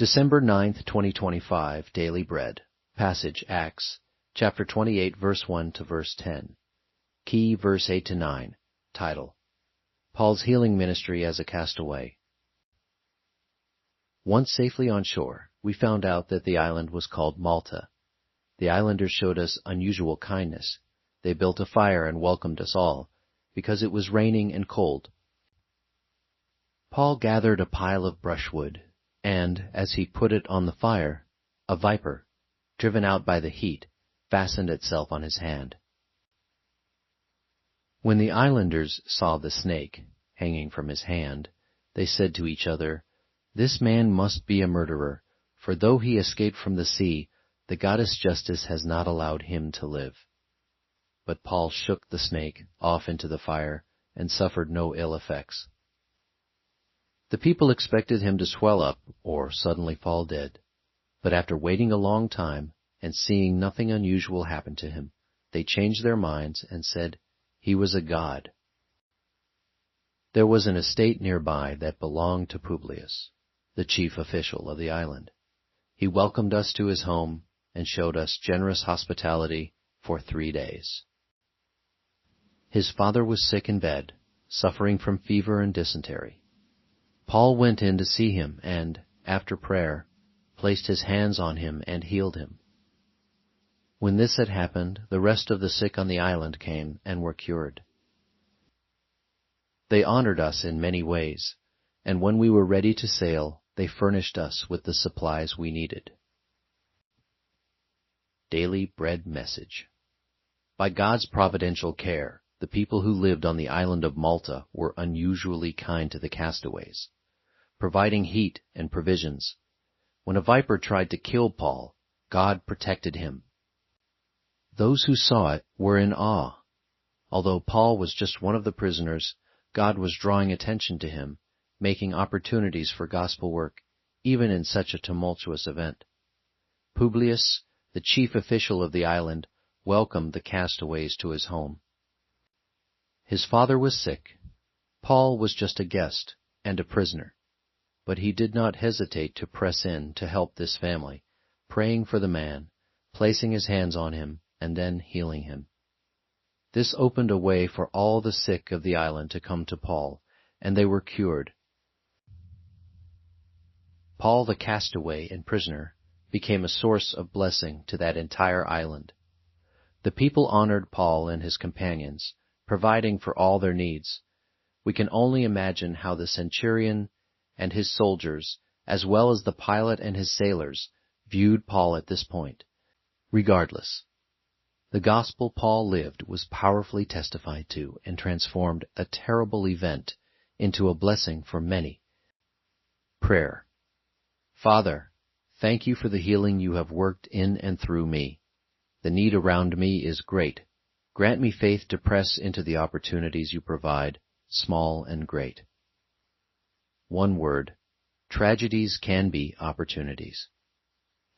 December 9th, 2025, Daily Bread. Passage Acts, chapter 28, verse 1 to verse 10. Key verse 8 to 9. Title: Paul's Healing Ministry as a Castaway. Once safely on shore, we found out that the island was called Malta. The islanders showed us unusual kindness. They built a fire and welcomed us all, because it was raining and cold. Paul gathered a pile of brushwood, and, as he put it on the fire, a viper, driven out by the heat, fastened itself on his hand. When the islanders saw the snake hanging from his hand, they said to each other, "This man must be a murderer, for though he escaped from the sea, the goddess Justice has not allowed him to live." But Paul shook the snake off into the fire and suffered no ill effects. The people expected him to swell up or suddenly fall dead, but after waiting a long time and seeing nothing unusual happen to him, they changed their minds and said he was a god. There was an estate nearby that belonged to Publius, the chief official of the island. He welcomed us to his home and showed us generous hospitality for 3 days. His father was sick in bed, suffering from fever and dysentery. Paul went in to see him and, after prayer, placed his hands on him and healed him. When this had happened, the rest of the sick on the island came and were cured. They honored us in many ways, and when we were ready to sail, they furnished us with the supplies we needed. Daily Bread Message. By God's providential care, the people who lived on the island of Malta were unusually kind to the castaways, providing heat and provisions. When a viper tried to kill Paul, God protected him. Those who saw it were in awe. Although Paul was just one of the prisoners, God was drawing attention to him, making opportunities for gospel work, even in such a tumultuous event. Publius, the chief official of the island, welcomed the castaways to his home. His father was sick. Paul was just a guest and a prisoner, but he did not hesitate to press in to help this family, praying for the man, placing his hands on him, and then healing him. This opened a way for all the sick of the island to come to Paul, and they were cured. Paul the castaway and prisoner became a source of blessing to that entire island. The people honored Paul and his companions, providing for all their needs. We can only imagine how the centurion and his soldiers, as well as the pilot and his sailors, viewed Paul at this point. Regardless, the gospel Paul lived was powerfully testified to and transformed a terrible event into a blessing for many. Prayer. Father, thank you for the healing you have worked in and through me. The need around me is great. Grant me faith to press into the opportunities you provide, small and great. One word: tragedies can be opportunities.